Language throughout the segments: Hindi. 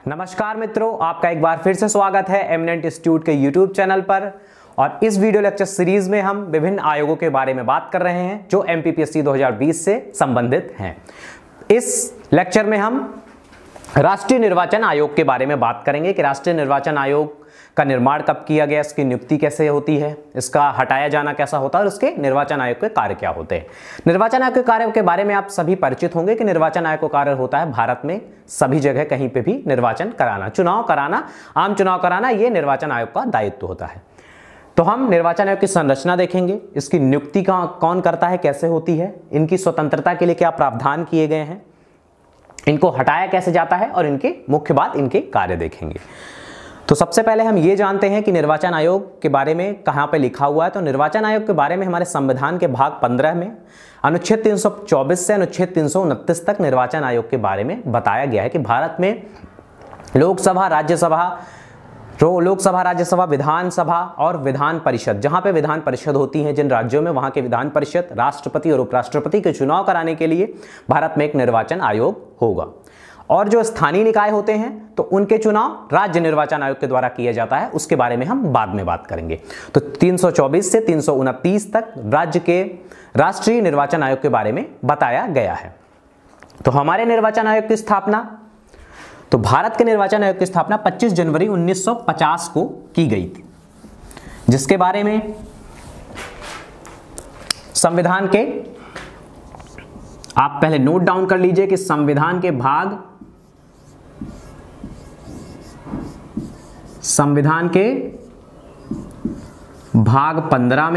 नमस्कार मित्रों, आपका एक बार फिर से स्वागत है एमिनेंट इंस्टीट्यूट के यूट्यूब चैनल पर। और इस वीडियो लेक्चर सीरीज में हम विभिन्न आयोगों के बारे में बात कर रहे हैं जो एमपीपीएससी 2020 से संबंधित हैं। इस लेक्चर में हम राष्ट्रीय निर्वाचन आयोग के बारे में बात करेंगे कि राष्ट्रीय निर्वाचन आयोग का निर्माण कब किया गया, इसकी नियुक्ति कैसे होती है, इसका हटाया जाना कैसा होता है और उसके निर्वाचन आयोग के कार्य क्या होते हैं। निर्वाचन आयोग के कार्य के बारे में आप सभी परिचित होंगे कि निर्वाचन आयोग का कार्य होता है भारत में सभी जगह कहीं पे भी निर्वाचन कराना, चुनाव कराना, आम चुनाव कराना, ये निर्वाचन आयोग का दायित्व होता है। तो हम निर्वाचन आयोग की संरचना देखेंगे, इसकी नियुक्ति कौन करता है, कैसे होती है, इनकी स्वतंत्रता के लिए क्या प्रावधान किए गए हैं, इनको हटाया कैसे जाता है और इनके मुख्य बात इनके कार्य देखेंगे। तो सबसे पहले हम ये जानते हैं कि निर्वाचन आयोग के बारे में कहाँ पे लिखा हुआ है। तो निर्वाचन आयोग के बारे में हमारे संविधान के भाग 15 में अनुच्छेद 324 से अनुच्छेद 329 तक निर्वाचन आयोग के बारे में बताया गया है कि भारत में लोकसभा, राज्यसभा, विधानसभा और विधान परिषद, जहां पे विधान परिषद होती हैं जिन राज्यों में, वहां के विधान परिषद, राष्ट्रपति और उपराष्ट्रपति के चुनाव कराने के लिए भारत में एक निर्वाचन आयोग होगा। और जो स्थानीय निकाय होते हैं तो उनके चुनाव राज्य निर्वाचन आयोग के द्वारा किया जाता है, उसके बारे में हम बाद में बात करेंगे। तो 324 से 329 तक राज्य के राष्ट्रीय निर्वाचन आयोग के बारे में बताया गया है। तो हमारे निर्वाचन आयोग की स्थापना, तो भारत के निर्वाचन आयोग की स्थापना 25 जनवरी 1950 को की गई थी, जिसके बारे में संविधान के, आप पहले नोट डाउन कर लीजिए कि संविधान के भाग 15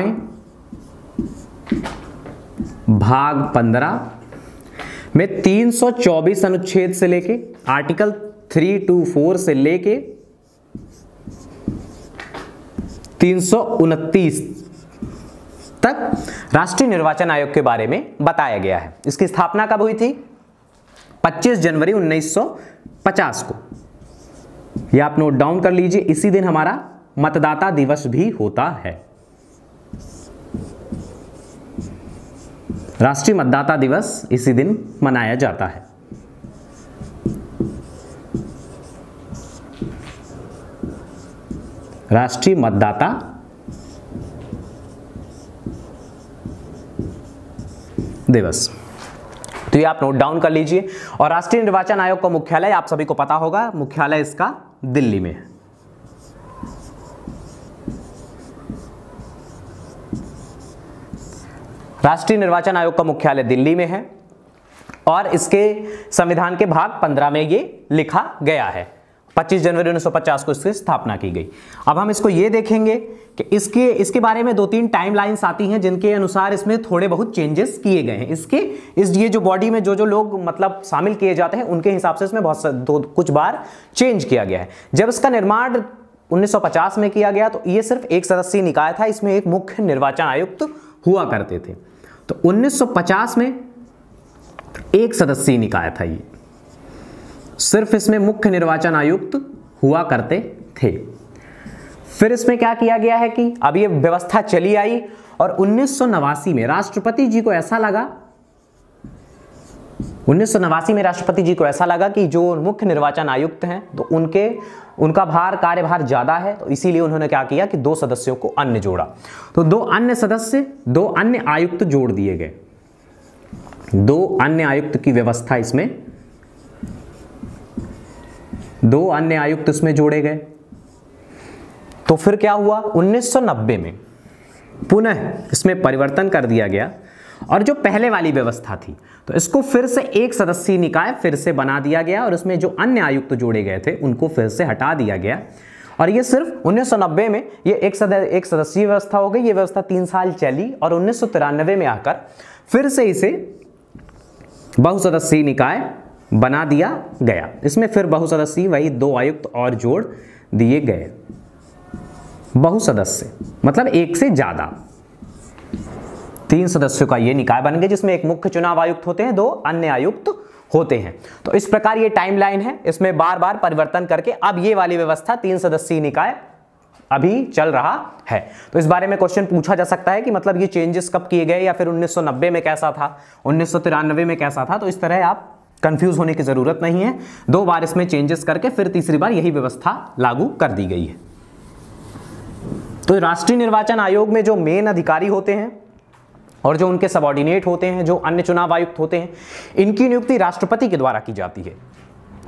में 324 अनुच्छेद से लेके आर्टिकल 324 से लेके 329 तक राष्ट्रीय निर्वाचन आयोग के बारे में बताया गया है। इसकी स्थापना कब हुई थी? 25 जनवरी 1950 को। यह आप नोट डाउन कर लीजिए। इसी दिन हमारा मतदाता दिवस भी होता है। राष्ट्रीय मतदाता दिवस इसी दिन मनाया जाता है। राष्ट्रीय मतदाता दिवस, तो ये आप नोट डाउन कर लीजिए। और राष्ट्रीय निर्वाचन आयोग का मुख्यालय आप सभी को पता होगा, मुख्यालय इसका दिल्ली में है। राष्ट्रीय निर्वाचन आयोग का मुख्यालय दिल्ली में है और इसके संविधान के भाग 15 में ये लिखा गया है। 25 जनवरी 1950 को इसकी स्थापना की गई। अब हम इसको ये देखेंगे कि इसके बारे में 2-3 टाइमलाइंस आती हैं जिनके अनुसार इसमें थोड़े बहुत चेंजेस किए गए हैं। ये जो बॉडी में जो लोग मतलब शामिल किए जाते हैं उनके हिसाब से इसमें कुछ बार चेंज किया गया है। जब इसका निर्माण 1950 में किया गया तो ये सिर्फ एक सदस्यीय निकाय था, इसमें एक मुख्य निर्वाचन आयुक्त हुआ करते थे। तो 1950 में एक सदस्यीय निकाय था, ये सिर्फ इसमें मुख्य निर्वाचन आयुक्त हुआ करते थे। फिर इसमें क्या किया गया है कि अब ये व्यवस्था चली आई और 1989 में राष्ट्रपति जी को ऐसा लगा कि जो मुख्य निर्वाचन आयुक्त हैं तो उनका कार्यभार ज्यादा है, तो इसीलिए उन्होंने क्या किया कि 2 सदस्यों को अन्य जोड़ा। तो 2 अन्य आयुक्त जोड़ दिए गए। 2 अन्य आयुक्त की व्यवस्था इसमें, 2 अन्य आयुक्त इसमें जोड़े गए। तो फिर क्या हुआ? 1990 में पुनः इसमें परिवर्तन कर दिया गया और जो पहले वाली व्यवस्था थी तो इसको फिर से एक सदस्यीय निकाय फिर से बना दिया गया और उसमें जो अन्य आयुक्त जोड़े गए थे उनको फिर से हटा दिया गया। और ये सिर्फ 1990 में ये एक सदस्यीय व्यवस्था हो गई। ये व्यवस्था 3 साल चली और 1993 में आकर फिर से इसे बहुसदस्यीय निकाय बना दिया गया। इसमें फिर बहुसदस्यीय वही 2 आयुक्त और जोड़ दिए गए। बहुसदस्य मतलब एक से ज्यादा, 3 सदस्यों का ये निकाय बन गया जिसमें एक मुख्य चुनाव आयुक्त होते हैं, 2 अन्य आयुक्त होते हैं। तो इस प्रकार ये टाइमलाइन है, इसमें बार बार परिवर्तन करके अब ये वाली व्यवस्था 3 सदस्यीय निकाय अभी चल रहा है। तो इस बारे में क्वेश्चन पूछा जा सकता है कि मतलब ये चेंजेस कब किए गए या फिर 1990 में कैसा था, 1993 में कैसा था। तो इस तरह आप कंफ्यूज होने की जरूरत नहीं है, 2 बार इसमें चेंजेस करके फिर तीसरी बार यही व्यवस्था लागू कर दी गई है। तो राष्ट्रीय निर्वाचन आयोग में जो मेन अधिकारी होते हैं और जो उनके सबऑर्डिनेट होते हैं, जो अन्य चुनाव आयुक्त होते हैं, इनकी नियुक्ति राष्ट्रपति के द्वारा की जाती है।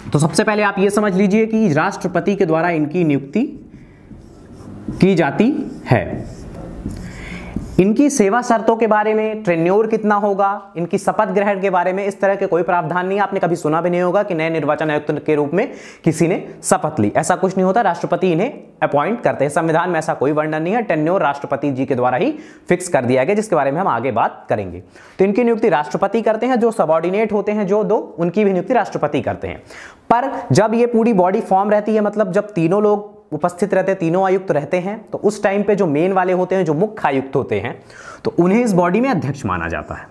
तो सबसे पहले आप ये समझ लीजिए कि राष्ट्रपति के द्वारा इनकी नियुक्ति की जाती है। इनकी सेवा शर्तों के बारे में, टेन्योर कितना होगा, इनकी शपथ ग्रहण के बारे में इस तरह के कोई प्रावधान नहीं है। आपने कभी सुना भी नहीं होगा कि नए निर्वाचन आयुक्त के रूप में किसी ने शपथ ली, ऐसा कुछ नहीं होता। राष्ट्रपति इन्हें अपॉइंट करते हैं, संविधान में ऐसा कोई वर्णन नहीं है। टेन्योर राष्ट्रपति जी के द्वारा ही फिक्स कर दिया गया, जिसके बारे में हम आगे बात करेंगे। तो इनकी नियुक्ति राष्ट्रपति करते हैं, जो सबऑर्डिनेट होते हैं जो 2, उनकी भी नियुक्ति राष्ट्रपति करते हैं। पर जब ये पूरी बॉडी फॉर्म रहती है, मतलब जब तीनों लोग उपस्थित रहते हैं, तीनों आयुक्त रहते हैं, तो उस टाइम पे जो मेन वाले होते हैं, जो मुख्य आयुक्त होते हैं, तो उन्हें इस बॉडी में अध्यक्ष माना जाता है।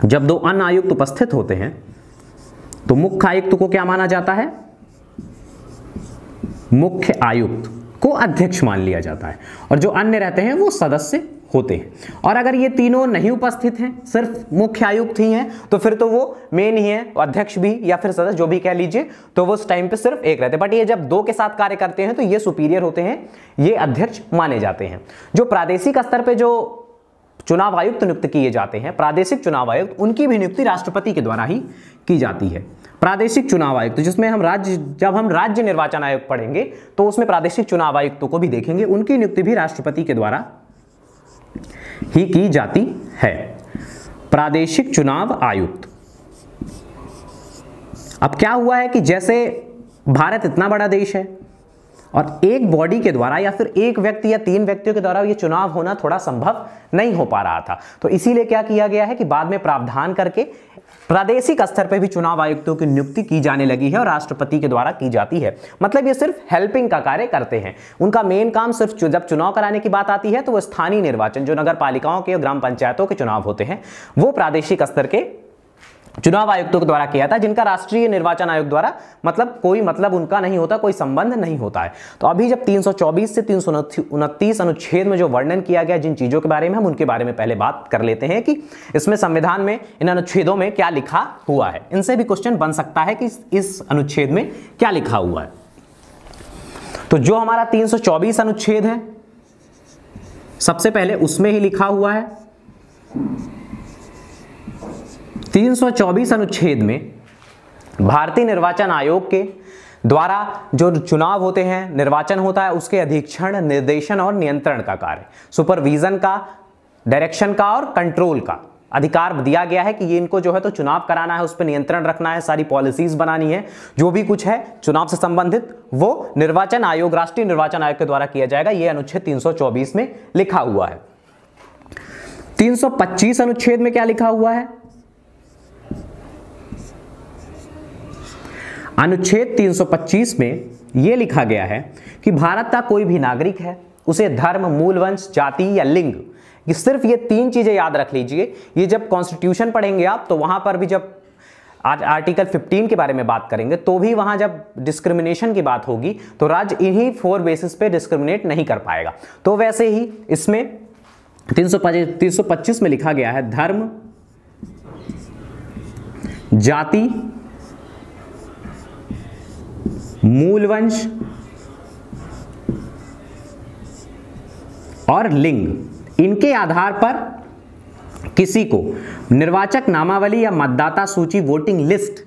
जब 2 अन्य आयुक्त उपस्थित होते हैं तो मुख्य आयुक्त को क्या माना जाता है? मुख्य आयुक्त को अध्यक्ष मान लिया जाता है, और जो अन्य रहते हैं वो सदस्य होते हैं। और अगर ये तीनों नहीं उपस्थित हैं, सिर्फ मुख्य आयुक्त ही हैं, तो फिर तो वो मेन ही है, अध्यक्ष भी या फिर सदस्य जो भी कह लीजिए, तो वो उस टाइम पे सिर्फ एक रहते हैं। बट ये जब 2 के साथ कार्य करते हैं तो ये सुपीरियर होते हैं, ये अध्यक्ष माने जाते हैं। जो प्रादेशिक स्तर पे जो चुनाव आयुक्त नियुक्त किए जाते हैं, प्रादेशिक चुनाव आयुक्त, उनकी भी नियुक्ति राष्ट्रपति के द्वारा ही की जाती है। प्रादेशिक चुनाव आयुक्त, जिसमें हम जब हम राज्य निर्वाचन आयोग पढ़ेंगे तो उसमें प्रादेशिक चुनाव आयुक्तों को भी देखेंगे, उनकी नियुक्ति भी राष्ट्रपति के द्वारा ही की जाती है। प्रादेशिक चुनाव आयुक्त। अब क्या हुआ है कि जैसे भारत इतना बड़ा देश है और एक बॉडी के द्वारा या फिर एक व्यक्ति या 3 व्यक्तियों के द्वारा ये चुनाव होना थोड़ा संभव नहीं हो पा रहा था, तो इसीलिए क्या किया गया है कि बाद में प्रावधान करके प्रादेशिक स्तर पर भी चुनाव आयुक्तों की नियुक्ति की जाने लगी है और राष्ट्रपति के द्वारा की जाती है। मतलब ये सिर्फ हेल्पिंग का कार्य करते हैं। उनका मेन काम सिर्फ जब चुनाव कराने की बात आती है तो वो स्थानीय निर्वाचन, जो नगर पालिकाओं के और ग्राम पंचायतों के चुनाव होते हैं, वो प्रादेशिक स्तर के चुनाव आयुक्तों के द्वारा किया था, जिनका राष्ट्रीय निर्वाचन आयोग द्वारा कोई मतलब उनका नहीं होता, कोई संबंध नहीं होता है। तो अभी जब 324 से 329 अनुच्छेद में जो वर्णन किया गया जिन चीजों के बारे में, हम उनके बारे में पहले बात कर लेते हैं कि इसमें संविधान में इन अनुच्छेदों में क्या लिखा हुआ है। इनसे भी क्वेश्चन बन सकता है कि इस अनुच्छेद में क्या लिखा हुआ है। तो जो हमारा 324 अनुच्छेद है, सबसे पहले उसमें ही लिखा हुआ है, 324 अनुच्छेद में भारतीय निर्वाचन आयोग के द्वारा जो चुनाव होते हैं, निर्वाचन होता है, उसके अधीक्षण, निर्देशन और नियंत्रण का कार्य, सुपरविजन का, डायरेक्शन का और कंट्रोल का अधिकार दिया गया है कि ये इनको जो है तो चुनाव कराना है, उस पर नियंत्रण रखना है, सारी पॉलिसीज बनानी है, जो भी कुछ है चुनाव से संबंधित वो निर्वाचन आयोग, राष्ट्रीय निर्वाचन आयोग के द्वारा किया जाएगा। ये अनुच्छेद 324 में लिखा हुआ है। 325 अनुच्छेद में क्या लिखा हुआ है? अनुच्छेद 325 में यह लिखा गया है कि भारत का कोई भी नागरिक है, उसे धर्म, मूल वंश, जाति या लिंग, ये सिर्फ ये 3 चीजें याद रख लीजिए। ये जब कॉन्स्टिट्यूशन पढ़ेंगे आप तो वहां पर भी जब आज आर्टिकल 15 के बारे में बात करेंगे तो भी वहां जब डिस्क्रिमिनेशन की बात होगी तो राज्य इन्हीं 4 बेसिस पे डिस्क्रिमिनेट नहीं कर पाएगा। तो वैसे ही इसमें 325 में लिखा गया है धर्म, जाति, मूल वंश और लिंग, इनके आधार पर किसी को निर्वाचक नामावली या मतदाता सूची, वोटिंग लिस्ट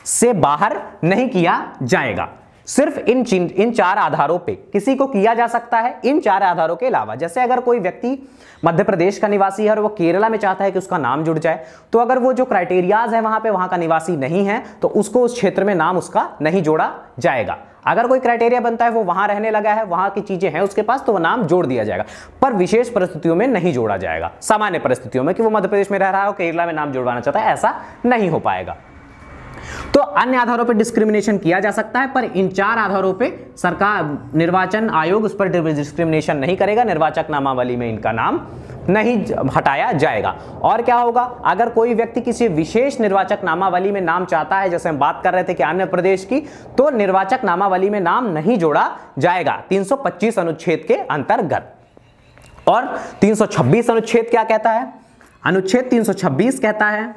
से बाहर नहीं किया जाएगा। सिर्फ इन 4 आधारों पे किसी को किया जा सकता है। इन 4 आधारों के अलावा, जैसे अगर कोई व्यक्ति मध्य प्रदेश का निवासी है और वो केरला में चाहता है कि उसका नाम जुड़ जाए, तो अगर वो जो क्राइटेरियाज है वहां पे वहां का निवासी नहीं है तो उसको उस क्षेत्र में नाम उसका नहीं जोड़ा जाएगा। अगर कोई क्राइटेरिया बनता है, वो वहां रहने लगा है, वहां की चीजें हैं उसके पास, तो वो नाम जोड़ दिया जाएगा, पर विशेष परिस्थितियों में नहीं जोड़ा जाएगा। सामान्य परिस्थितियों में कि वो मध्य प्रदेश में रह रहा है और केरला में नाम जुड़वाना चाहता है, ऐसा नहीं हो पाएगा। तो अन्य आधारों पर डिस्क्रिमिनेशन किया जा सकता है, पर इन 4 आधारों पे सरकार, निर्वाचन आयोग उस पर डिस्क्रिमिनेशन नहीं करेगा। निर्वाचक नामावली में इनका नाम नहीं हटाया जाएगा। और क्या होगा, अगर कोई व्यक्ति किसी विशेष निर्वाचक नामावली में नाम चाहता है, जैसे हम बात कर रहे थे कि आंध्र प्रदेश की, तो निर्वाचक नामावली में नाम नहीं जोड़ा जाएगा 325 अनुच्छेद के अंतर्गत। और 326 अनुच्छेद क्या कहता है? अनुच्छेद 326 कहता है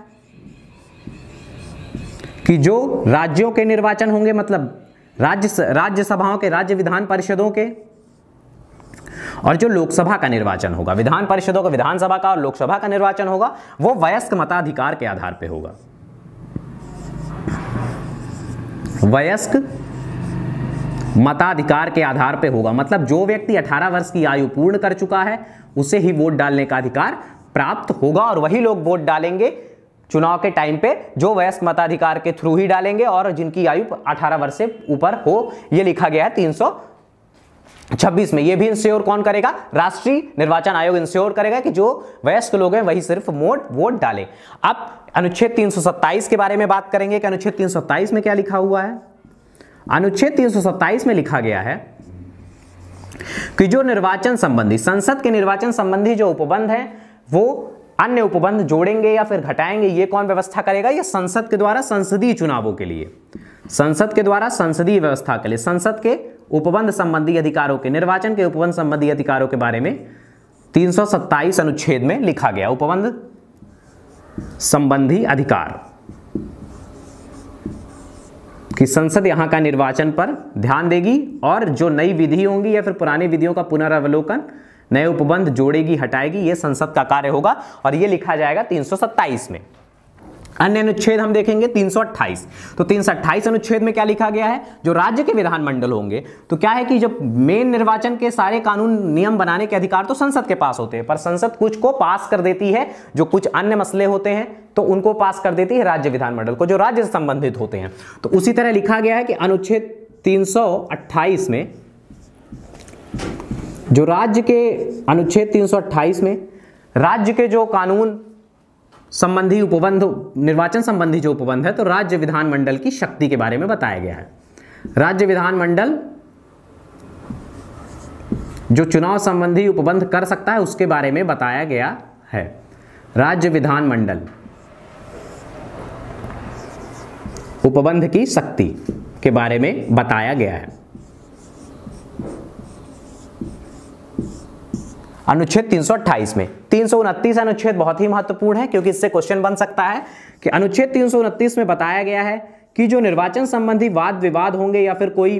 कि जो राज्यों के निर्वाचन होंगे, मतलब राज्य सभाओं के, राज्य विधान परिषदों के, और जो लोकसभा का निर्वाचन होगा, विधान परिषदों का, विधानसभा का और लोकसभा का निर्वाचन होगा, वो वयस्क मताधिकार के आधार पर होगा। वयस्क मताधिकार के आधार पर होगा, मतलब जो व्यक्ति 18 वर्ष की आयु पूर्ण कर चुका है उसे ही वोट डालने का अधिकार प्राप्त होगा, और वही लोग वोट डालेंगे चुनाव के टाइम पे जो वयस्क मताधिकार के थ्रू ही डालेंगे और जिनकी आयु 18 वर्ष से ऊपर हो। ये लिखा गया है 326 में। ये भी इंश्योर कौन करेगा? राष्ट्रीय निर्वाचन आयोग इंश्योर करेगा कि जो वयस्क लोग हैं वही सिर्फ वोट डालें। अब अनुच्छेद 327 के बारे में बात करेंगे कि अनुच्छेद 327 में क्या लिखा हुआ है। अनुच्छेद 327 में लिखा गया है कि जो निर्वाचन संबंधी, संसद के निर्वाचन संबंधी जो उपबंध है वो अन्य उपबंध जोड़ेंगे या फिर घटाएंगे, ये कौन व्यवस्था करेगा? ये संसद के द्वारा संसदीय चुनावों के लिए, संसद के द्वारा संसदीय व्यवस्था के लिए, संसद के उपबंध संबंधी अधिकारों के, निर्वाचन के उपबंध संबंधी अधिकारों के बारे में 327 अनुच्छेद में लिखा गया। उपबंध संबंधी अधिकार कि संसद यहां का निर्वाचन पर ध्यान देगी और जो नई विधि होंगी या फिर पुरानी विधियों का पुनरावलोकन, नए उपबंध जोड़ेगी, हटाएगी, ये संसद का कार्य होगा, और ये लिखा जाएगा 327 में। अन्य अनुच्छेद हम देखेंगे 328। तो 328 अनुच्छेद में क्या लिखा गया है? जो राज्य के विधानमंडल होंगे, तो क्या है कि जब मेन निर्वाचन के सारे कानून नियम बनाने के अधिकार तो संसद के पास होते हैं, पर संसद कुछ को पास कर देती है, जो कुछ अन्य मसले होते हैं तो उनको पास कर देती है राज्य विधानमंडल को, जो राज्य से संबंधित होते हैं। तो उसी तरह लिखा गया है कि अनुच्छेद 328 में, जो राज्य के, अनुच्छेद 328 में राज्य के जो कानून संबंधी उपबंध, निर्वाचन संबंधी जो उपबंध है, तो राज्य विधानमंडल की शक्ति के बारे में बताया गया है। राज्य विधानमंडल जो चुनाव संबंधी उपबंध कर सकता है उसके बारे में बताया गया है। राज्य विधानमंडल उपबंध की शक्ति के बारे में बताया गया है। अनुच्छेद 328 में 329 अनुच्छेद बहुत ही महत्वपूर्ण है, क्योंकि इससे क्वेश्चन बन सकता है कि अनुच्छेद 329 में बताया गया है कि जो निर्वाचन संबंधी वाद विवाद होंगे या फिर कोई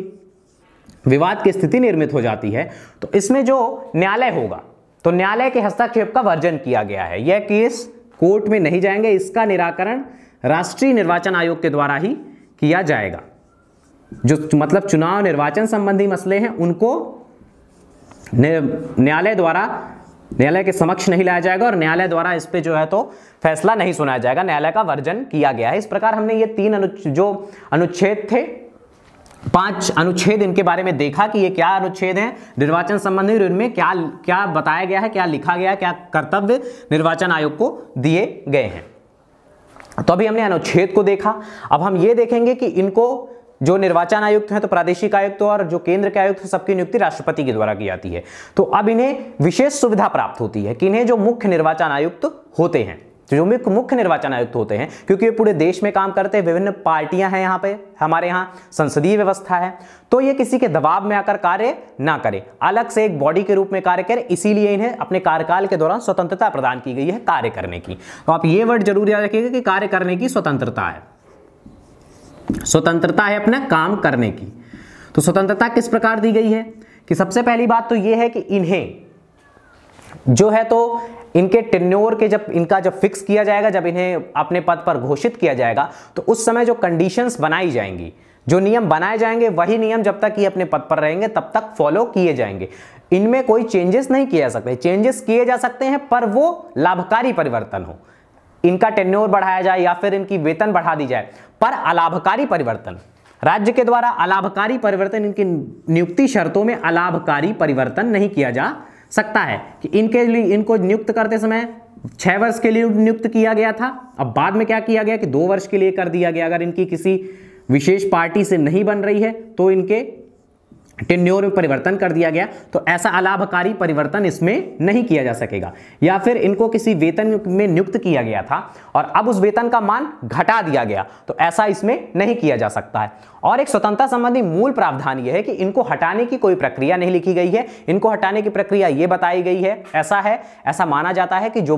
विवाद की स्थिति निर्मित हो जाती है, तो इसमें जो न्यायालय होगा, तो न्यायालय के हस्तक्षेप का वर्जन किया गया है। यह केस कोर्ट में नहीं जाएंगे, इसका निराकरण राष्ट्रीय निर्वाचन आयोग के द्वारा ही किया जाएगा। जो मतलब चुनाव निर्वाचन संबंधी मसले हैं उनको न्यायालय द्वारा, न्यायालय के समक्ष नहीं लाया जाएगा और न्यायालय द्वारा इस पे जो है तो फैसला नहीं सुनाया जाएगा, न्यायालय का वर्जन किया गया है। इस प्रकार हमने ये 3 अनुच्छेद थे, 5 अनुच्छेद इनके बारे में देखा कि ये क्या अनुच्छेद हैं निर्वाचन संबंधी, इनमें क्या क्या बताया गया है, क्या लिखा गया है, क्या कर्तव्य निर्वाचन आयोग को दिए गए हैं। तो अभी हमने अनुच्छेद को देखा। अब हम ये देखेंगे कि इनको, जो निर्वाचन आयुक्त हैं तो प्रादेशिक आयुक्त और जो केंद्र के आयुक्त, सबकी नियुक्ति राष्ट्रपति के द्वारा की जाती है। तो अब इन्हें विशेष सुविधा प्राप्त होती है कि इन्हें जो मुख्य निर्वाचन आयुक्त होते हैं, जो मुख्य निर्वाचन आयुक्त होते हैं, क्योंकि ये पूरे देश में काम करते हैं, विभिन्न पार्टियां हैं यहाँ पे, हमारे यहाँ संसदीय व्यवस्था है, तो ये किसी के दबाव में आकर कार्य ना करे, अलग से एक बॉडी के रूप में कार्य करे, इसीलिए इन्हें अपने कार्यकाल के दौरान स्वतंत्रता प्रदान की गई है कार्य करने की। तो आप ये वर्ड जरूर याद रखिएगा कि कार्य करने की स्वतंत्रता है, स्वतंत्रता है अपना काम करने की। तो स्वतंत्रता किस प्रकार दी गई है कि सबसे पहली बात तो यह है कि इन्हें जो है तो इनके टेन्योर के, जब इनका जब फिक्स किया जाएगा, जब इन्हें अपने पद पर घोषित किया जाएगा, तो उस समय जो कंडीशंस बनाई जाएंगी, जो नियम बनाए जाएंगे, वही नियम जब तक ये अपने पद पर रहेंगे तब तक फॉलो किए जाएंगे। इनमें कोई चेंजेस नहीं किए जा सकते। चेंजेस किए जा सकते हैं पर वो लाभकारी परिवर्तन हो, इनका टेन्योर बढ़ाया जाए या फिर इनकी वेतन बढ़ा दी जाए, पर अलाभकारी परिवर्तन, राज्य के द्वारा अलाभकारी परिवर्तन, इनकी नियुक्ति शर्तों में अलाभकारी परिवर्तन नहीं किया जा सकता है। कि इनके लिए, इनको नियुक्त करते समय 6 वर्ष के लिए नियुक्त किया गया था, अब बाद में क्या किया गया कि 2 वर्ष के लिए कर दिया गया। अगर इनकी किसी विशेष पार्टी से नहीं बन रही है तो इनके टेन्योर में परिवर्तन कर दिया गया, तो ऐसा अलाभकारी परिवर्तन इसमें नहीं किया जा सकेगा। या फिर इनको किसी वेतन में नियुक्त किया गया था और अब उस वेतन का मान घटा दिया गया, तो ऐसा इसमें नहीं किया जा सकता है। और एक स्वतंत्रता संबंधी मूल प्रावधान यह है कि इनको हटाने की कोई प्रक्रिया नहीं लिखी गई है। इनको हटाने की प्रक्रिया यह बताई गई है, ऐसा माना जाता है कि जो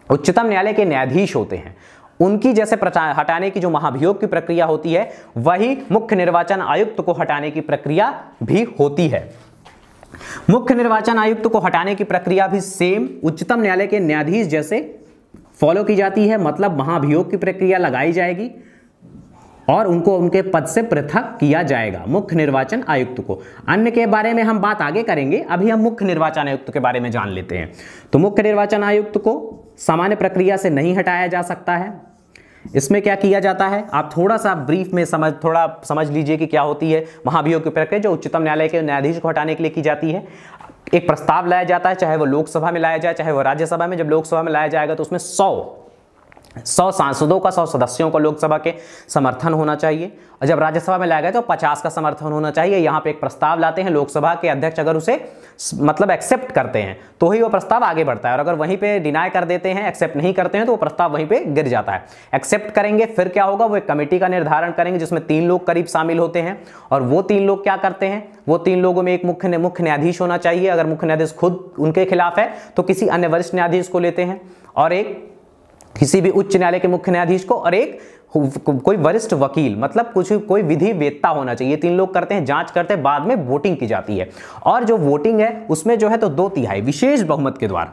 उच्चतम न्यायालय के न्यायाधीश होते हैं उनकी जैसे हटाने की जो महाभियोग की प्रक्रिया होती है, वही मुख्य निर्वाचन आयुक्त को हटाने की प्रक्रिया भी होती है। मुख्य निर्वाचन आयुक्त को हटाने की प्रक्रिया भी सेम उच्चतम न्यायालय के न्यायाधीश जैसे फॉलो की जाती है। मतलब महाभियोग की प्रक्रिया लगाई जाएगी और उनको उनके पद से पृथक किया जाएगा मुख्य निर्वाचन आयुक्त को। अन्य के बारे में हम बात आगे करेंगे, अभी हम मुख्य निर्वाचन आयुक्त के बारे में जान लेते हैं। तो मुख्य निर्वाचन आयुक्त को सामान्य प्रक्रिया से नहीं हटाया जा सकता है। इसमें क्या किया जाता है, आप थोड़ा सा ब्रीफ में समझ लीजिए कि क्या होती है महाभियोग की प्रक्रिया, जो उच्चतम न्यायालय के न्यायाधीश को हटाने के लिए की जाती है। एक प्रस्ताव लाया जाता है, चाहे वो लोकसभा में लाया जाए चाहे वो राज्यसभा में। जब लोकसभा में लाया जाएगा तो उसमें 100 सांसदों का, 100 सदस्यों का लोकसभा के समर्थन होना चाहिए, और जब राज्यसभा में लाया गया तो 50 का समर्थन होना चाहिए। यहाँ पे एक प्रस्ताव लाते हैं, लोकसभा के अध्यक्ष अगर उसे मतलब एक्सेप्ट करते हैं तो ही वो प्रस्ताव आगे बढ़ता है, और अगर वहीं पे डिनाई कर देते हैं, एक्सेप्ट नहीं करते हैं, तो वो प्रस्ताव वहीं पे गिर जाता है। एक्सेप्ट करेंगे फिर क्या होगा, वो एक कमेटी का निर्धारण करेंगे जिसमें 3 लोग करीब शामिल होते हैं, और वो 3 लोग क्या करते हैं, वो 3 लोगों में एक मुख्य न्यायाधीश होना चाहिए। अगर मुख्य न्यायाधीश खुद उनके खिलाफ है तो किसी अन्य वरिष्ठ न्यायाधीश को लेते हैं, और एक किसी भी उच्च न्यायालय के मुख्य न्यायाधीश को, और एक कोई वरिष्ठ वकील, मतलब कोई विधि वेत्ता होना चाहिए। 3 लोग करते हैं, जांच करते हैं, बाद में वोटिंग की जाती है, और जो वोटिंग है उसमें जो है तो 2/3 विशेष बहुमत के द्वारा,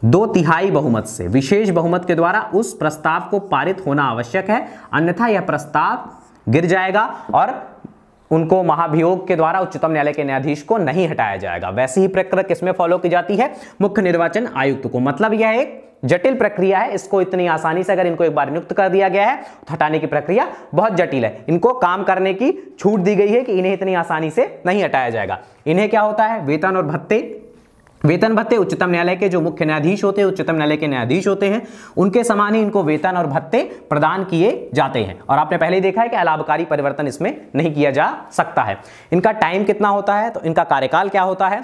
2/3 बहुमत से विशेष बहुमत के द्वारा उस प्रस्ताव को पारित होना आवश्यक है, अन्यथा यह प्रस्ताव गिर जाएगा और उनको महाभियोग के द्वारा उच्चतम न्यायालय के न्यायाधीश को नहीं हटाया जाएगा। वैसी ही प्रक्रिया किसमें फॉलो की जाती है, मुख्य निर्वाचन आयुक्त को। मतलब यह एक जटिल प्रक्रिया है, इसको इतनी आसानी से अगर इनको एक बार नियुक्त कर दिया गया है तो हटाने की प्रक्रिया बहुत जटिल है। इनको काम करने की छूट दी गई है कि इन्हें इतनी आसानी से नहीं हटाया जाएगा। इन्हें क्या होता है, वेतन और भत्ते, वेतन भत्ते उच्चतम न्यायालय के जो मुख्य न्यायाधीश होते हैं, उच्चतम न्यायालय के न्यायाधीश होते हैं, उनके समान ही इनको वेतन और भत्ते प्रदान किए जाते हैं। और आपने पहले ही देखा है कि अलाभकारी परिवर्तन इसमें नहीं किया जा सकता है। इनका टाइम कितना होता है, तो इनका कार्यकाल क्या होता है,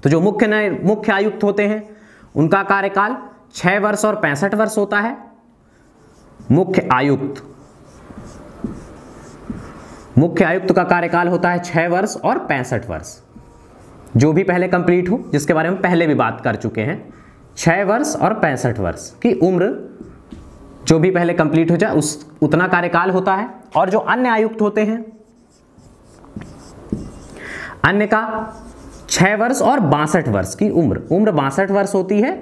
तो जो मुख्य आयुक्त होते हैं उनका कार्यकाल 6 वर्ष और 65 वर्ष होता है। मुख्य आयुक्त का कार्यकाल होता है 6 वर्ष और 65 वर्ष, जो भी पहले कंप्लीट हो, जिसके बारे में पहले भी बात कर चुके हैं। 6 वर्ष और 65 वर्ष की उम्र जो भी पहले कंप्लीट हो जाए उतना कार्यकाल होता है। और जो अन्य आयुक्त होते हैं, अन्य का 6 वर्ष और 62 वर्ष की उम्र 62 वर्ष होती है,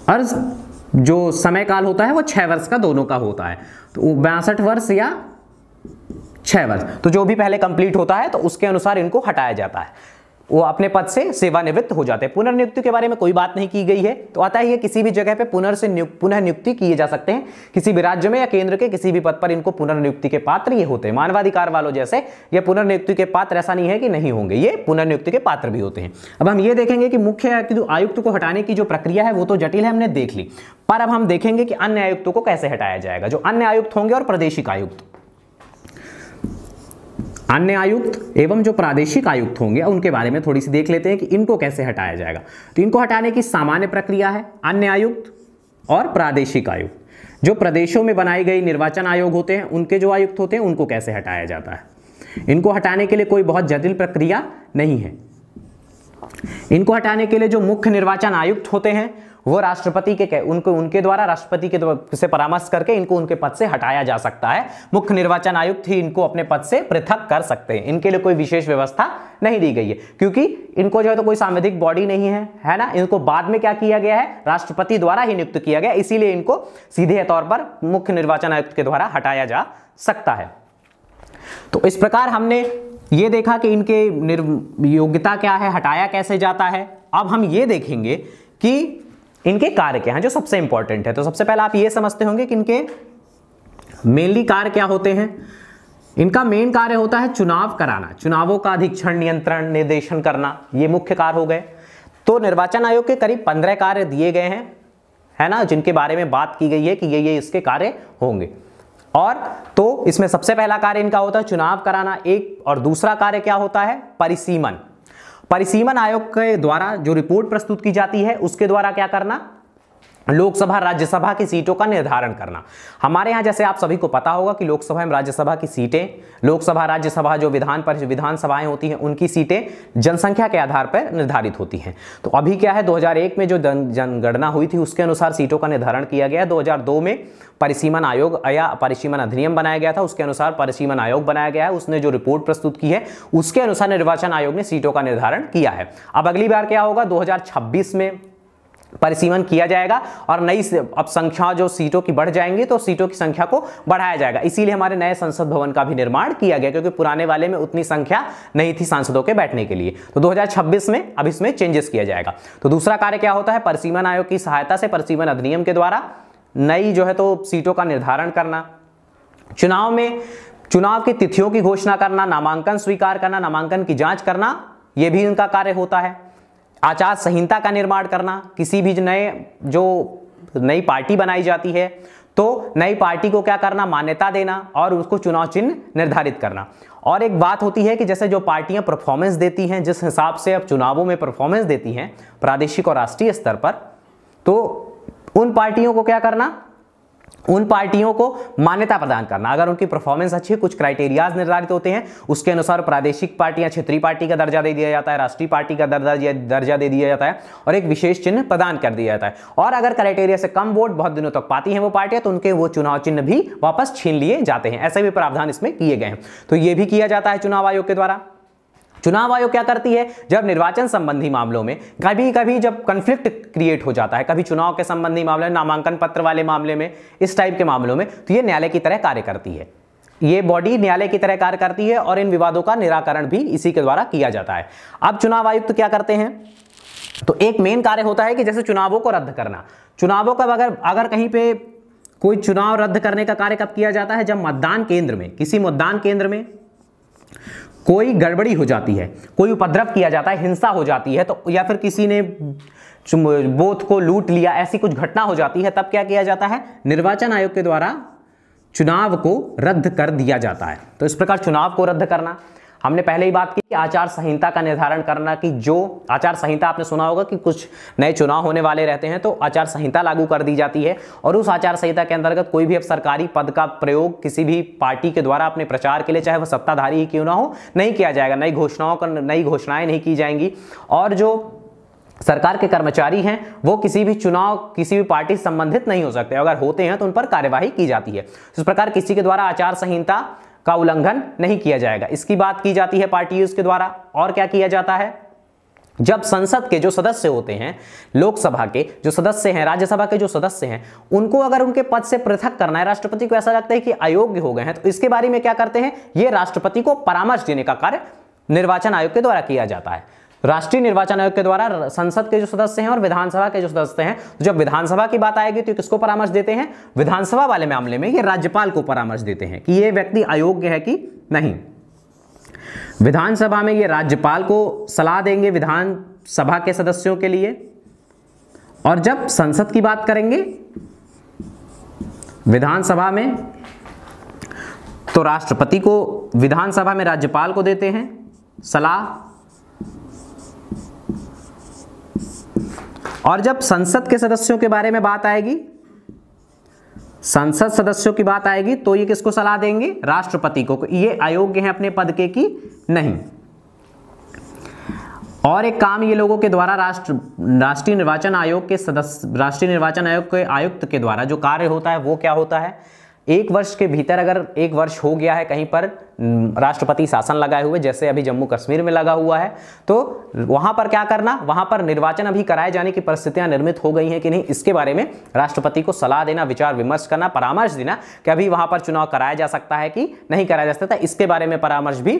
और जो समय काल होता है वो 6 वर्ष का दोनों का होता है। तो 62 वर्ष या 6 वर्ष, तो जो भी पहले कंप्लीट होता है तो उसके अनुसार इनको हटाया जाता है, वो अपने पद से सेवानिवृत्त हो जाते हैं। पुनर्नियुक्ति के बारे में कोई बात नहीं की गई है, तो आता ही है किसी भी जगह पे पुनः नियुक्ति किए जा सकते हैं। किसी भी राज्य में या केंद्र के किसी भी पद पर इनको पुनर्नियुक्ति के पात्र ये होते हैं। मानवाधिकार वालों जैसे ये पुनर्नियुक्ति के पात्र ऐसा नहीं है कि नहीं होंगे, ये पुनर्नियुक्ति के पात्र भी होते हैं। अब हम ये देखेंगे कि मुख्य आयुक्त को हटाने की जो प्रक्रिया है वो तो जटिल है, हमने देख ली, पर अब हम देखेंगे कि अन्य आयुक्तों को कैसे हटाया जाएगा। जो अन्य आयुक्त होंगे और प्रादेशिक आयुक्त, अन्य आयुक्त एवं जो प्रादेशिक आयुक्त होंगे उनके बारे में थोड़ी सी देख लेते हैं कि इनको कैसे हटाया जाएगा। तो इनको हटाने की सामान्य प्रक्रिया है अन्य आयुक्त और प्रादेशिक आयुक्त। जो प्रदेशों में बनाई गई निर्वाचन आयोग होते हैं उनके जो आयुक्त होते हैं उनको कैसे हटाया जाता है। इनको हटाने के लिए कोई बहुत जटिल प्रक्रिया नहीं है। इनको हटाने के लिए जो मुख्य निर्वाचन आयुक्त होते हैं वो राष्ट्रपति के उनके द्वारा राष्ट्रपति के से परामर्श करके इनको उनके पद से हटाया जा सकता है। मुख्य निर्वाचन आयुक्त ही इनको अपने पद से पृथक कर सकते हैं। इनके लिए कोई विशेष व्यवस्था नहीं दी गई है, क्योंकि इनको जो है तो कोई सांविधिक बॉडी नहीं है ना। इनको बाद में क्या किया गया है, राष्ट्रपति द्वारा ही नियुक्त किया गया, इसीलिए इनको सीधे तौर पर मुख्य निर्वाचन आयुक्त के द्वारा हटाया जा सकता है। तो इस प्रकार हमने ये देखा कि इनके योग्यता क्या है, हटाया कैसे जाता है। अब हम ये देखेंगे कि इनके कार्य क्या हैं जो सबसे इंपॉर्टेंट है। तो सबसे पहले आप ये समझते होंगे कि इनके मेनली कार्य क्या होते हैं। इनका मेन कार्य होता है चुनाव कराना, चुनावों का अधीक्षण, नियंत्रण, निर्देशन करना, ये मुख्य कार्य हो गए। तो निर्वाचन आयोग के करीब 15 कार्य दिए गए हैं, है ना, जिनके बारे में बात की गई है कि ये इसके कार्य होंगे। और तो इसमें सबसे पहला कार्य इनका होता है चुनाव कराना एक, और दूसरा कार्य क्या होता है, परिसीमन। परिसीमन आयोग के द्वारा जो रिपोर्ट प्रस्तुत की जाती है उसके द्वारा क्या करना, लोकसभा राज्यसभा की सीटों का निर्धारण करना। हमारे यहाँ जैसे आप सभी को पता होगा कि लोकसभा एवं राज्यसभा की सीटें, लोकसभा राज्यसभा जो विधानसभाएं होती हैं उनकी सीटें जनसंख्या के आधार पर निर्धारित होती हैं। तो अभी क्या है, 2001 में जो जनगणना हुई थी उसके अनुसार सीटों का निर्धारण किया गया। 2002 में परिसीमन आयोग या परिसीमन अधिनियम बनाया गया था, उसके अनुसार परिसीमन आयोग बनाया गया है। उसने जो रिपोर्ट प्रस्तुत की है उसके अनुसार निर्वाचन आयोग ने सीटों का निर्धारण किया है। अब अगली बार क्या होगा, 2026 में परिसीमन किया जाएगा और नई अब संख्या जो सीटों की बढ़ जाएंगी तो सीटों की संख्या को बढ़ाया जाएगा। इसीलिए हमारे नए संसद भवन का भी निर्माण किया गया, क्योंकि पुराने वाले में उतनी संख्या नहीं थी सांसदों के बैठने के लिए। तो 2026 में अब इसमें चेंजेस किया जाएगा। तो दूसरा कार्य क्या होता है, परिसीमन आयोग की सहायता से परिसीमन अधिनियम के द्वारा नई जो है तो सीटों का निर्धारण करना, चुनाव की तिथियों की घोषणा करना, नामांकन स्वीकार करना, नामांकन की जांच करना, यह भी उनका कार्य होता है। आचार संहिता का निर्माण करना, किसी भी नई पार्टी बनाई जाती है तो नई पार्टी को क्या करना, मान्यता देना और उसको चुनाव चिन्ह निर्धारित करना। और एक बात होती है कि जैसे जो पार्टियां परफॉर्मेंस देती हैं, जिस हिसाब से अब चुनावों में परफॉर्मेंस देती हैं प्रादेशिक और राष्ट्रीय स्तर पर, तो उन पार्टियों को क्या करना, उन पार्टियों को मान्यता प्रदान करना। अगर उनकी परफॉर्मेंस अच्छी है, कुछ क्राइटेरियाज निर्धारित होते हैं, उसके अनुसार प्रादेशिक पार्टियां क्षेत्रीय पार्टी का दर्जा दे दिया जाता है, राष्ट्रीय पार्टी का दर्जा दे दिया जाता है और एक विशेष चिन्ह प्रदान कर दिया जाता है। और अगर क्राइटेरिया से कम वोट बहुत दिनों तक पाती हैं वो पार्टियां, तो उनके वो चुनाव चिन्ह भी वापस छीन लिए जाते हैं। ऐसे भी प्रावधान इसमें किए गए हैं। तो ये भी किया जाता है चुनाव आयोग के द्वारा। चुनाव आयोग क्या करती है, जब निर्वाचन संबंधी मामलों में कभी कभी जब कॉन्फ्लिक्ट क्रिएट हो जाता है, कभी चुनाव के संबंधी मामले, नामांकन पत्र वाले मामले में, इस टाइप के मामलों में, तो ये न्यायालय की तरह कार्य करती है। ये बॉडी न्यायालय की तरह कार्य करती है और इन विवादों का निराकरण भी इसी के द्वारा किया जाता है। अब चुनाव आयुक्त क्या करते हैं, तो एक मेन कार्य होता है कि जैसे चुनावों को रद्द करना। चुनावों का अगर कहीं पे कोई चुनाव रद्द करने का कार्य कब किया जाता है, जब मतदान केंद्र में, किसी मतदान केंद्र में कोई गड़बड़ी हो जाती है, कोई उपद्रव किया जाता है, हिंसा हो जाती है, तो या फिर किसी ने बूथ को लूट लिया, ऐसी कुछ घटना हो जाती है, तब क्या किया जाता है, निर्वाचन आयोग के द्वारा चुनाव को रद्द कर दिया जाता है। तो इस प्रकार चुनाव को रद्द करना, हमने पहले ही बात की कि आचार संहिता का निर्धारण करना, कि जो आचार संहिता आपने सुना होगा कि कुछ नए चुनाव होने वाले रहते हैं तो आचार संहिता लागू कर दी जाती है और उस आचार संहिता के अंतर्गत कोई भी अब सरकारी पद का प्रयोग किसी भी पार्टी के द्वारा अपने प्रचार के लिए, चाहे वह सत्ताधारी ही क्यों ना हो, नहीं किया जाएगा। नई घोषणाएं नहीं की जाएंगी और जो सरकार के कर्मचारी हैं वो किसी भी पार्टी से संबंधित नहीं हो सकते, अगर होते हैं तो उन पर कार्यवाही की जाती है। इस प्रकार किसी के द्वारा आचार संहिता का उल्लंघन नहीं किया जाएगा, इसकी बात की जाती है पार्टियों के द्वारा। और क्या किया जाता है, जब संसद के जो सदस्य होते हैं, लोकसभा के जो सदस्य हैं, राज्यसभा के जो सदस्य हैं, उनको अगर उनके पद से पृथक करना है, राष्ट्रपति को ऐसा लगता है कि अयोग्य हो गए हैं, तो इसके बारे में क्या करते हैं, ये राष्ट्रपति को परामर्श देने का कार्य निर्वाचन आयोग के द्वारा किया जाता है। राष्ट्रीय निर्वाचन आयोग के द्वारा संसद के जो सदस्य हैं और विधानसभा के जो सदस्य हैं, तो जब विधानसभा की बात आएगी तो किसको परामर्श देते हैं, विधानसभा वाले मामले में ये राज्यपाल को परामर्श देते हैं कि ये व्यक्ति अयोग्य है कि नहीं। विधानसभा में ये राज्यपाल को सलाह देंगे विधानसभा के सदस्यों के लिए। और जब संसद की बात करेंगे विधानसभा में, तो राष्ट्रपति को विधानसभा में राज्यपाल को देते हैं सलाह। और जब संसद के सदस्यों के बारे में बात आएगी, संसद सदस्यों की बात आएगी, तो ये किसको सलाह देंगे, राष्ट्रपति को, ये अयोग्य हैं अपने पद के कि नहीं। और एक काम ये लोगों के द्वारा राष्ट्रीय निर्वाचन आयोग के आयुक्त के द्वारा जो कार्य होता है वो क्या होता है, एक वर्ष के भीतर, अगर एक वर्ष हो गया है कहीं पर राष्ट्रपति शासन लगाए हुए, जैसे अभी जम्मू कश्मीर में लगा हुआ है, तो वहां पर क्या करना, वहां पर निर्वाचन अभी कराए जाने की परिस्थितियां निर्मित हो गई हैं कि नहीं, इसके बारे में राष्ट्रपति को सलाह देना, विचार विमर्श करना, परामर्श देना कि अभी वहां पर चुनाव कराया जा सकता है कि नहीं कराया जा सकता। इसके बारे में परामर्श भी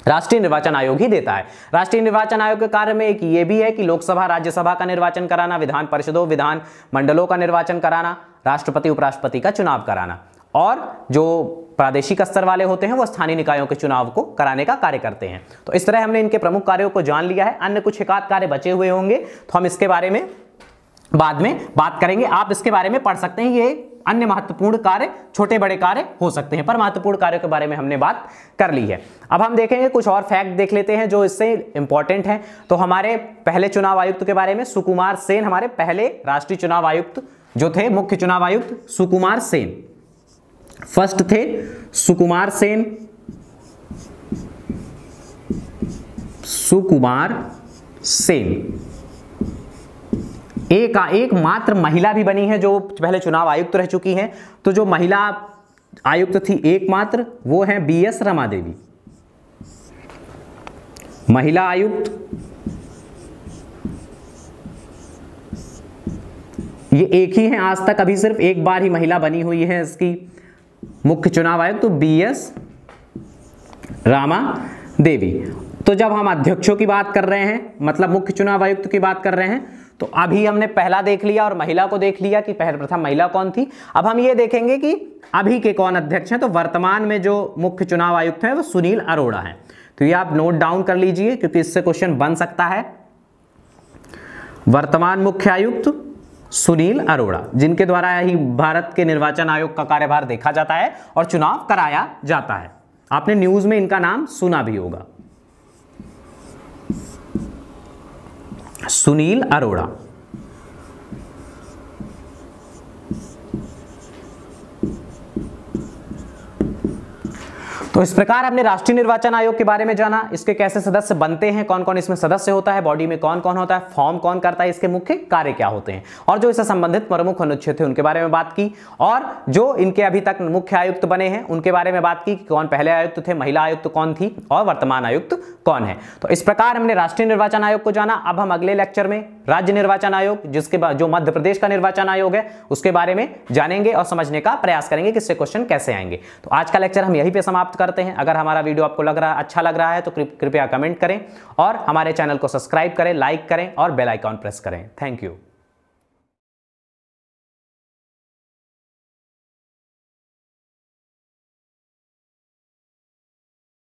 राष्ट्रीय निर्वाचन आयोग ही देता है। राष्ट्रीय निर्वाचन आयोग के कार्य में एक ये भी है कि लोकसभा राज्यसभा का निर्वाचन कराना, विधान परिषदों विधान मंडलों का निर्वाचन कराना, राष्ट्रपति उपराष्ट्रपति का चुनाव कराना, और जो प्रादेशिक स्तर वाले होते हैं वो स्थानीय निकायों के चुनाव को कराने का कार्य करते हैं। तो इस तरह हमने इनके प्रमुख कार्यों को जान लिया है। अन्य कुछ एकाध कार्य बचे हुए होंगे तो हम इसके बारे में बाद में बात करेंगे। आप इसके बारे में पढ़ सकते हैं, ये अन्य महत्वपूर्ण कार्य, छोटे बड़े कार्य हो सकते हैं, पर महत्वपूर्ण कार्यों के बारे में हमने बात कर ली है। अब हम देखेंगे कुछ और फैक्ट देख लेते हैं जो इससे इंपॉर्टेंट हैं। तो हमारे पहले चुनाव आयुक्त के बारे में, सुकुमार सेन हमारे पहले राष्ट्रीय चुनाव आयुक्त जो थे, मुख्य चुनाव आयुक्त सुकुमार सेन फर्स्ट थे। सुकुमार सेन, सुकुमार सेन एक मात्र महिला भी बनी है जो पहले चुनाव आयुक्त रह चुकी हैं। तो जो महिला आयुक्त थी एकमात्र, वो है बीएस रमा देवी, महिला आयुक्त। ये एक ही है आज तक, अभी सिर्फ एक बार ही महिला बनी हुई है इसकी मुख्य चुनाव आयुक्त, तो बीएस रमा देवी। तो जब हम अध्यक्षों की बात कर रहे हैं, मतलब मुख्य चुनाव आयुक्त की बात कर रहे हैं, तो अभी हमने पहला देख लिया और महिला को देख लिया कि प्रथम महिला कौन थी। अब हम ये देखेंगे कि अभी के कौन अध्यक्ष हैं। तो वर्तमान में जो मुख्य चुनाव आयुक्त हैं वो सुनील अरोड़ा हैं। तो ये आप नोट डाउन कर लीजिए क्योंकि इससे क्वेश्चन बन सकता है। वर्तमान मुख्य आयुक्त सुनील अरोड़ा, जिनके द्वारा ही भारत के निर्वाचन आयोग का कार्यभार देखा जाता है और चुनाव कराया जाता है। आपने न्यूज में इनका नाम सुना भी होगा, सुनील अरोड़ा। तो इस प्रकार हमने राष्ट्रीय निर्वाचन आयोग के बारे में जाना, इसके कैसे सदस्य बनते हैं, कौन कौन इसमें सदस्य होता है, बॉडी में कौन कौन होता है, फॉर्म कौन करता है, इसके मुख्य कार्य क्या होते हैं, और जो इससे संबंधित प्रमुख अनुच्छेद थे उनके बारे में बात की, और जो इनके अभी तक मुख्य आयुक्त बने हैं उनके बारे में बात की कि कौन पहले आयुक्त थे, महिला आयुक्त कौन थी और वर्तमान आयुक्त कौन है। तो इस प्रकार हमने राष्ट्रीय निर्वाचन आयोग को जाना। अब हम अगले लेक्चर में राज्य निर्वाचन आयोग, जिसके बाद जो मध्य प्रदेश का निर्वाचन आयोग है, उसके बारे में जानेंगे और समझने का प्रयास करेंगे कि इससे क्वेश्चन कैसे आएंगे। तो आज का लेक्चर हम यहीं पे समाप्त करते हैं। अगर हमारा वीडियो आपको अच्छा लग रहा है तो कृपया कमेंट करें और हमारे चैनल को सब्सक्राइब करें, लाइक करें और बेल आइकॉन प्रेस करें। Thank you.